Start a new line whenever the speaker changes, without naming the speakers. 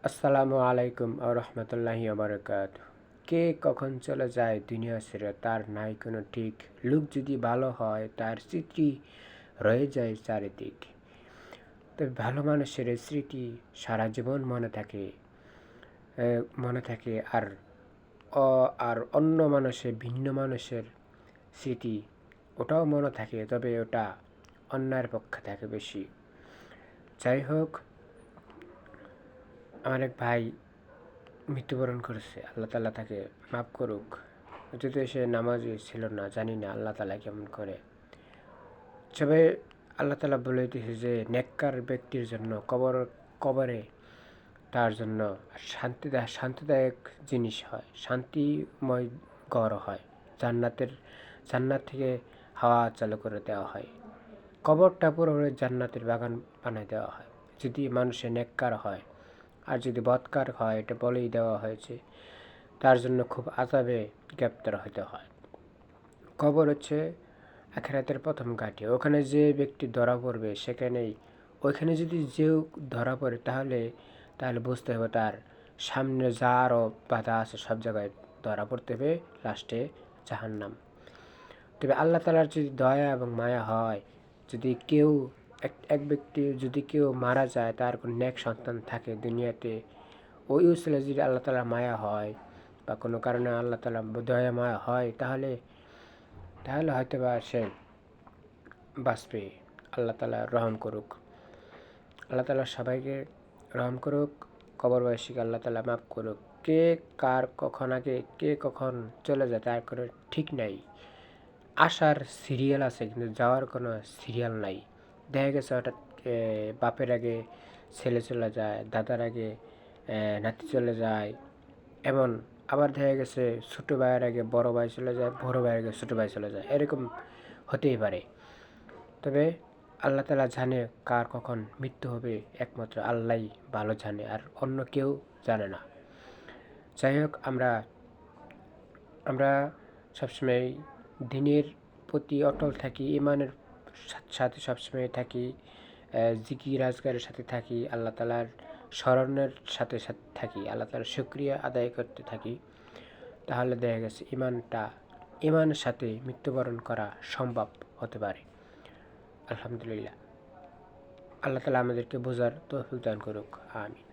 আসসালামু আলাইকুম আ রহমতুল্লাহি বারাকাতুহু। কে কখন চলে যায় দুনিয়া ছেড়ে তার নাই কোনো ঠিক। লোক যদি ভালো হয় তার স্মৃতি রয়ে যায় চারিদিক। তবে ভালো মানুষের স্মৃতি সারা জীবন মনে থাকে আর অন্য মানুষের ভিন্ন মানুষের স্মৃতি ওটাও মনে থাকে, তবে ওটা অন্যায়ের পক্ষে থাকে বেশি। যাই হোক, আমার এক ভাই মৃত্যুবরণ করেছে, আল্লাহ তাআলা তাকে মাফ করুক। যদিও সে নামাজি ছিল না, জানি না আল্লাহ তাআলা কেমন করে। তবে আল্লাহ তাআলা বলে দিয়েছে যে নেককার ব্যক্তির জন্য কবরে তার জন্য শান্তিদায়ক জিনিস হয়, শান্তিময় ঘর হয়। জান্নাত থেকে হাওয়া চালু করে দেওয়া হয়। কবরটা পুরোপুরি জান্নাতের বাগান বানিয়ে দেওয়া হয় যদি মানুষের নেককার হয়। আর যদি বদকার হয়, এটা বলেই দেওয়া হয়েছে, তার জন্য খুব আযাবে গ্রেপ্তার হতে হয়। কবর হচ্ছে আখিরাতের প্রথম ঘাঁটি। ওখানে যে ব্যক্তি ধরা পড়বে ওইখানে যদি যেও ধরা পড়ে তাহলে বুঝতে হবে তার সামনে যা আরও বাধা আছে সব জায়গায় ধরা পড়তে হবে, লাস্টে জাহান্নাম। তবে আল্লাহ তাআলার যদি দয়া এবং মায়া হয়, যদি এক ব্যক্তি যদি কেউ মারা যায়, তার কোনো নেক সন্তান থাকে দুনিয়াতে, ওই উসিলায় যদি আল্লাহ তাআলার মায়া হয় বা কোনো কারণে আল্লাহ তাআলার দয়া মায়া হয়, তাহলে হয়তো বা সে বাঁচবে। আল্লাহ তাআলা রহম করুক। আল্লাহ তাআলা সবাইকে রহম করুক। কবরবাসীকে আল্লাহ তাআলা মাফ করুক। কে কার কখন আগে কে কখন চলে যায় তার কোনো ঠিক নাই। আসার সিরিয়াল আছে কিন্তু যাওয়ার কোনো সিরিয়াল নাই। দেখা গেছে হঠাৎ বাপের আগে ছেলে চলে যায়, দাদার আগে নাতি চলে যায়, এমন। আবার দেখা গেছে ছোটো ভাইয়ের আগে বড় ভাই চলে যায়, বড় ভাইয়ের আগে ছোটো ভাই চলে যায়, এরকম হতেই পারে। তবে আল্লাহ তাআলা জানে কার কখন মৃত্যু হবে, একমাত্র আল্লাহই ভালো জানে, আর অন্য কেউ জানে না। যাই হোক, আমরা সবসময় দিনের প্রতি অটল থাকি, ইমানের সাথে সবসময় থাকি, জিকির আজকারের সাথে থাকি, আল্লাহ তাআলার স্মরণের সাথে থাকি, আল্লাহ তাআলার শুকরিয়া আদায় করতে থাকি। তাহলে দেখা গেছে ইমানের সাথে মৃত্যুবরণ করা সম্ভব হতে পারে। আলহামদুলিল্লাহ। আল্লাহ তাআলা আমাদেরকে বোঝার তৌফিক দান করুক। আমিন।